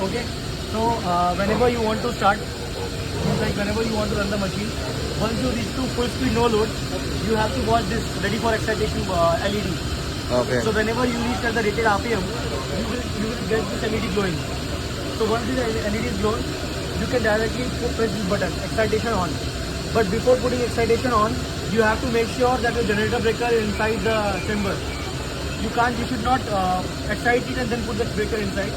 Okay. So whenever you want to start, like whenever you want to run the machine, once you reach to full speed no load, you have to watch this ready for excitation LED. Okay. So whenever you reach at the rated RPM, you will get this LED glowing. So once this LED is glowing, you can directly press this button, excitation on. But before putting excitation on, you have to make sure that your generator breaker is inside the chamber. You should not excite it and then put the breaker inside.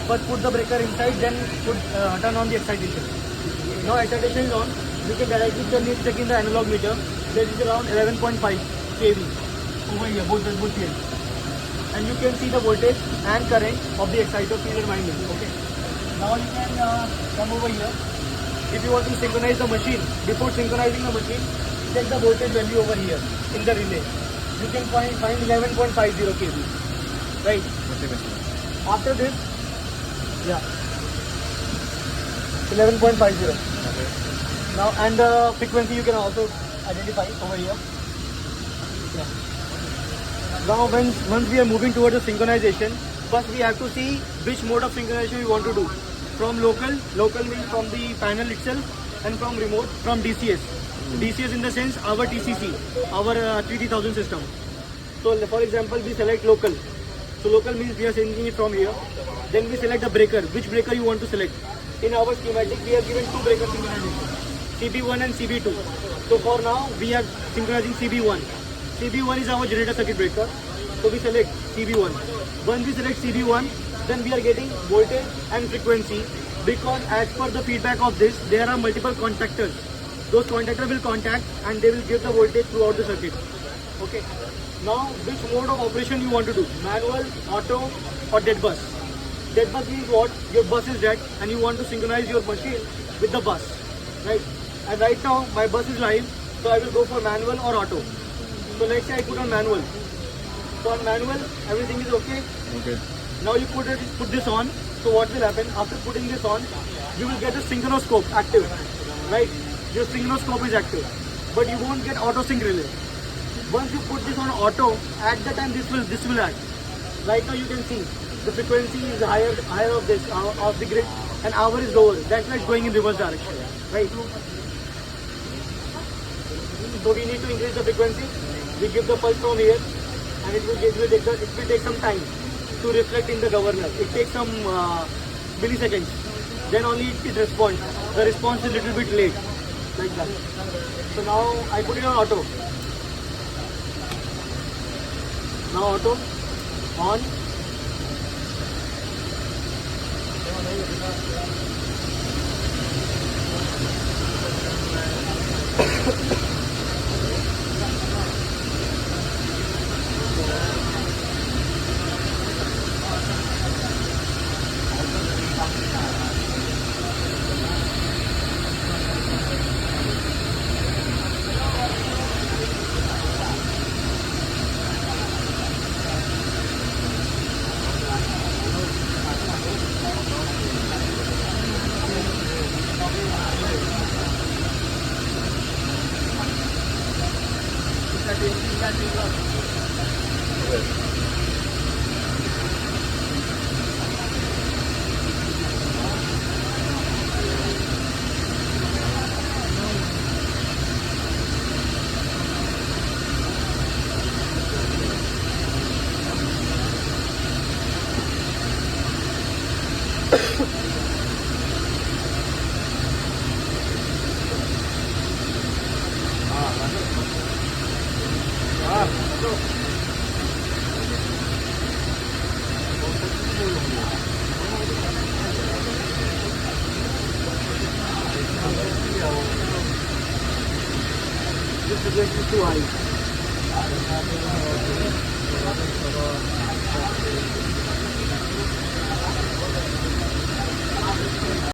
First put the breaker inside, then turn on the excitation. Now excitation is on, you can directly check in the analog meter. That is around 11.5 kV over here, both here. And you can see the voltage and current of the exciter field and winding. Okay. Now you can come over here. If you want to synchronize the machine, before synchronizing the machine, check the voltage value over here in the relay. You can find 11.50 kV. Right. After this, yeah, 11.50. Okay. Now, and the frequency you can also identify over here. Yeah. Now, once we are moving towards the synchronization, first we have to see which mode of synchronization we want to do. From local means from the panel itself, and from remote, from DCS. DCS in the sense our TCC, our 3000 system. So, for example, we select local. So, local means we are syncing it from here. Then we select the breaker. Which breaker you want to select? In our schematic, we have given two breaker synchronization, CB1 and CB2. So for now, we are synchronizing CB1. CB1 is our generator circuit breaker. So we select CB1. Once we select CB1, then we are getting voltage and frequency, because as per the feedback of this, there are multiple contactors. Those contactors will contact and they will give the voltage throughout the circuit. Okay. Now, which mode of operation you want to do? Manual, auto, or dead bus? Dead bus means what? Your bus is dead and you want to synchronize your machine with the bus, right? And right now my bus is live, so I will go for manual or auto. So let's say I put on manual. So on manual, everything is okay. Okay. Now you put this on. So what will happen? After putting this on, you will get the synchronoscope active, right? Your synchronoscope is active, but you won't get auto sync relay. Once you put this on auto, at the time this will act. Right now you can see the frequency is higher of the grid, and hour is lower. That's why it's going in reverse direction, right? So we need to increase the frequency. We give the pulse from here, and it will take some time to reflect in the governor. It takes some milliseconds. Then only it responds. The response is a little bit late, like that. So now I put it on auto. Now auto on. This frequency is too high.